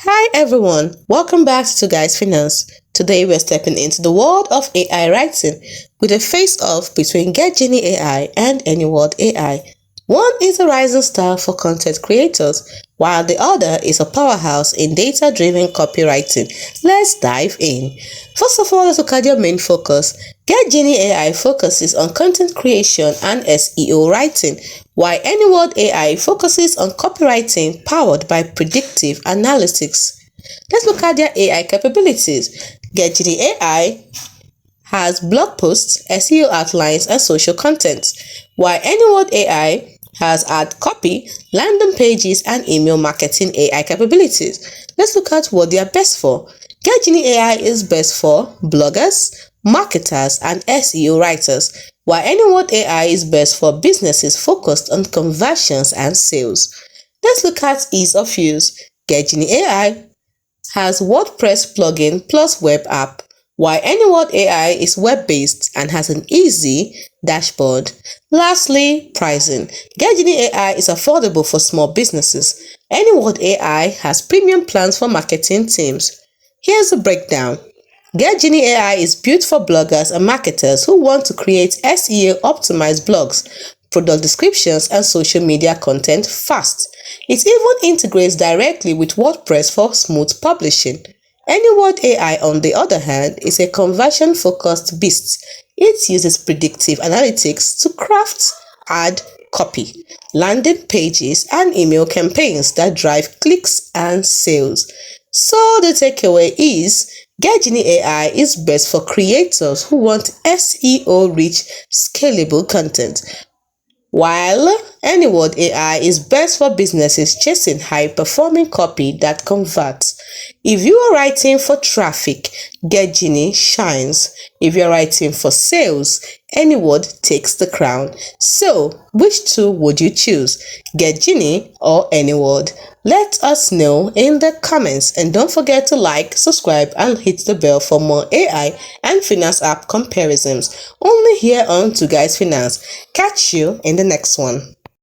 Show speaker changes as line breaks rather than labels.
Hi everyone, welcome back to Twoguysfinance. Today we're stepping into the world of AI writing with a face-off between Getgenie AI and Anyword AI. One is a rising star for content creators, while the other is a powerhouse in data-driven copywriting. Let's dive in. First of all, let's look at your main focus. Getgenie AI focuses on content creation and SEO writing, while Anyword AI focuses on copywriting powered by predictive analytics. Let's look at their AI capabilities. Getgenie AI has blog posts, SEO outlines, and social content, while Anyword AI has ad copy, landing pages, and email marketing AI capabilities. Let's look at what they are best for. Getgenie AI is best for bloggers, marketers, and SEO writers, while Anyword AI is best for businesses focused on conversions and sales. Let's look at ease of use. Getgenie AI has WordPress plugin plus web app, while Anyword AI is web-based and has an easy dashboard. Lastly, pricing. Getgenie AI is affordable for small businesses. Anyword AI has premium plans for marketing teams. Here's a breakdown. Getgenie AI is built for bloggers and marketers who want to create SEO-optimized blogs, product descriptions, and social media content fast. It even integrates directly with WordPress for smooth publishing. Anyword AI, on the other hand, is a conversion-focused beast. It uses predictive analytics to craft ad copy, landing pages, and email campaigns that drive clicks and sales. So the takeaway is Getgenie AI is best for creators who want SEO-rich, scalable content, while Anyword AI is best for businesses chasing high-performing copy that converts. If you are writing for traffic, Getgenie shines. If you are writing for sales, Anyword takes the crown. So, which two would you choose, Getgenie or Anyword? Let us know in the comments, and don't forget to like, subscribe, and hit the bell for more AI and finance app comparisons only here on Twoguysfinance. Catch you in the next one.